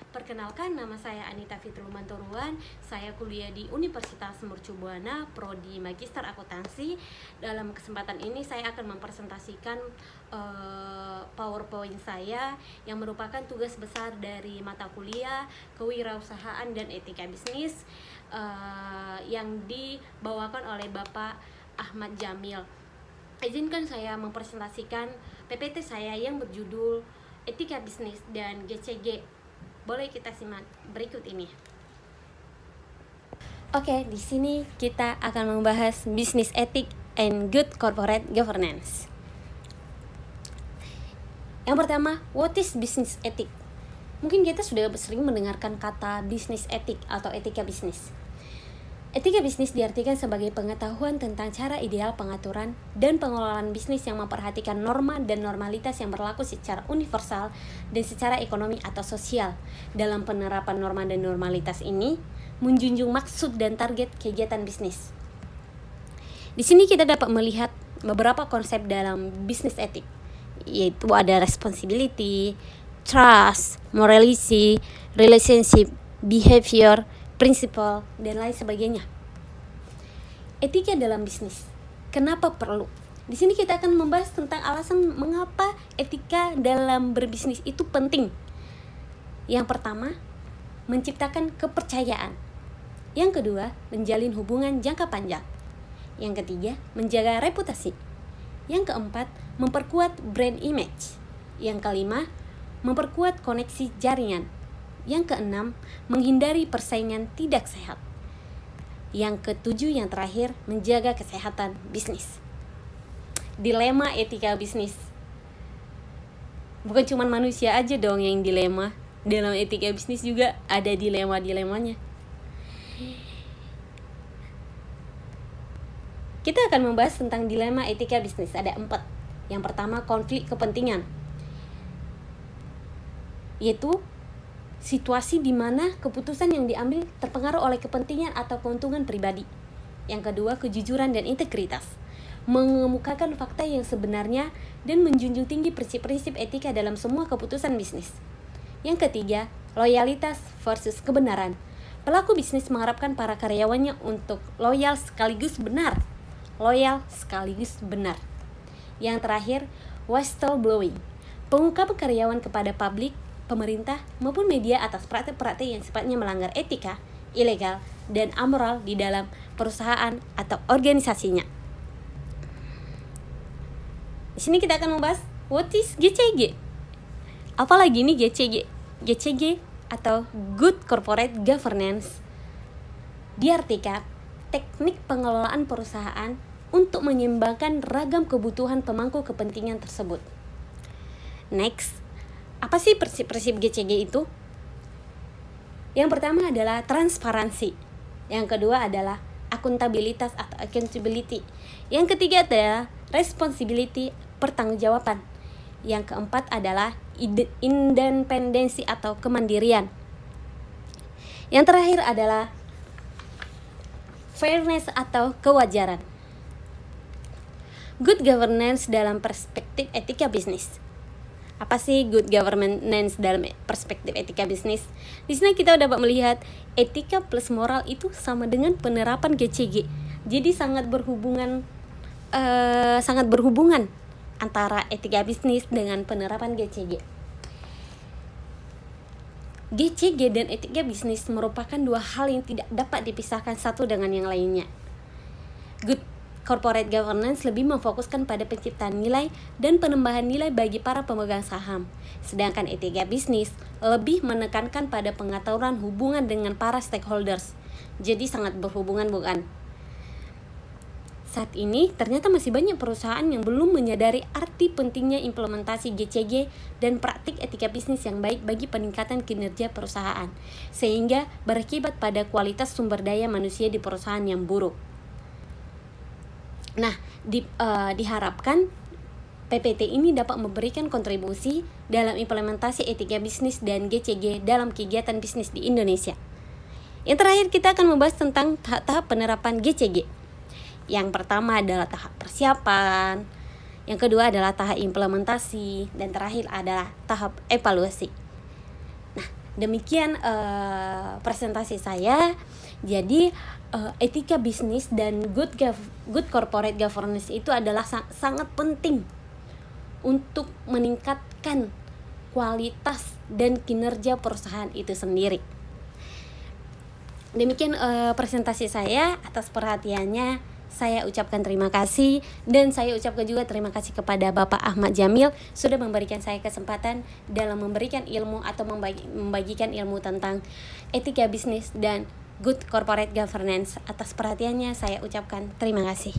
Perkenalkan, nama saya Anita Fitrul Mantoruan. Saya kuliah di Universitas Mercu Buana, Prodi Magister Akuntansi. Dalam kesempatan ini saya akan mempresentasikan PowerPoint saya yang merupakan tugas besar dari mata kuliah Kewirausahaan dan Etika Bisnis yang dibawakan oleh Bapak Ahmad Jamil. Izinkan saya mempresentasikan PPT saya yang berjudul Etika Bisnis dan GCG. Boleh kita simak berikut ini. Oke, di sini kita akan membahas Business Ethics and Good Corporate Governance. Yang pertama, what is business ethics? Mungkin kita sudah sering mendengarkan kata business ethics atau etika bisnis. Etika bisnis diartikan sebagai pengetahuan tentang cara ideal pengaturan dan pengelolaan bisnis yang memperhatikan norma dan normalitas yang berlaku secara universal dan secara ekonomi atau sosial. Dalam penerapan norma dan normalitas ini, menjunjung maksud dan target kegiatan bisnis. Di sini kita dapat melihat beberapa konsep dalam business ethics, yaitu ada responsibility, trust, morality, relationship, behavior, prinsipal, dan lain sebagainya. Etika dalam bisnis. Kenapa perlu? Di sini kita akan membahas tentang alasan mengapa etika dalam berbisnis itu penting. Yang pertama, menciptakan kepercayaan. Yang kedua, menjalin hubungan jangka panjang. Yang ketiga, menjaga reputasi. Yang keempat, memperkuat brand image. Yang kelima, memperkuat koneksi jaringan. Yang keenam, menghindari persaingan tidak sehat. Yang ketujuh, yang terakhir, menjaga kesehatan bisnis. Dilema etika bisnis. Bukan cuma manusia aja dong yang dilema. Dalam etika bisnis juga ada dilema-dilemanya. Kita akan membahas tentang dilema etika bisnis. Ada 4. Yang pertama, konflik kepentingan, yaitu situasi di mana keputusan yang diambil terpengaruh oleh kepentingan atau keuntungan pribadi. Yang kedua, kejujuran dan integritas, mengemukakan fakta yang sebenarnya dan menjunjung tinggi prinsip-prinsip etika dalam semua keputusan bisnis. Yang ketiga, loyalitas versus kebenaran. Pelaku bisnis mengharapkan para karyawannya untuk loyal sekaligus benar. Loyal sekaligus benar. Yang terakhir, whistleblowing, pengungkapan karyawan kepada publik, pemerintah maupun media atas praktik-praktik yang sifatnya melanggar etika, ilegal, dan amoral di dalam perusahaan atau organisasinya. Di sini kita akan membahas what is GCG. Apalagi ini GCG? GCG atau Good Corporate Governance diartikan teknik pengelolaan perusahaan untuk menyeimbangkan ragam kebutuhan pemangku kepentingan tersebut. Next, apa sih prinsip-prinsip GCG itu? Yang pertama adalah transparansi. Yang kedua adalah akuntabilitas atau accountability. Yang ketiga adalah responsibility, pertanggungjawaban. Yang keempat adalah independensi atau kemandirian. Yang terakhir adalah fairness atau kewajaran. Good governance dalam perspektif etika bisnis. Apa sih good governance dalam perspektif etika bisnis? Di sini kita dapat melihat etika plus moral itu sama dengan penerapan GCG. Jadi sangat berhubungan antara etika bisnis dengan penerapan GCG. GCG dan etika bisnis merupakan dua hal yang tidak dapat dipisahkan satu dengan yang lainnya. Good corporate governance lebih memfokuskan pada penciptaan nilai dan penambahan nilai bagi para pemegang saham. Sedangkan etika bisnis lebih menekankan pada pengaturan hubungan dengan para stakeholders. Jadi sangat berhubungan, bukan? Saat ini ternyata masih banyak perusahaan yang belum menyadari arti pentingnya implementasi GCG dan praktik etika bisnis yang baik bagi peningkatan kinerja perusahaan, sehingga berakibat pada kualitas sumber daya manusia di perusahaan yang buruk. Nah, diharapkan PPT ini dapat memberikan kontribusi dalam implementasi etika bisnis dan GCG dalam kegiatan bisnis di Indonesia. Yang terakhir, kita akan membahas tentang tahap-tahap penerapan GCG. Yang pertama adalah tahap persiapan, yang kedua adalah tahap implementasi, dan terakhir adalah tahap evaluasi. Nah, Demikian presentasi saya. Jadi etika bisnis dan good corporate governance itu adalah sangat penting untuk meningkatkan kualitas dan kinerja perusahaan itu sendiri. Demikian presentasi saya. Atas perhatiannya saya ucapkan terima kasih, dan saya ucapkan juga terima kasih kepada Bapak Ahmad Jamil sudah memberikan saya kesempatan dalam memberikan ilmu atau membagikan ilmu tentang etika bisnis dan good corporate governance. Atas perhatiannya saya ucapkan terima kasih.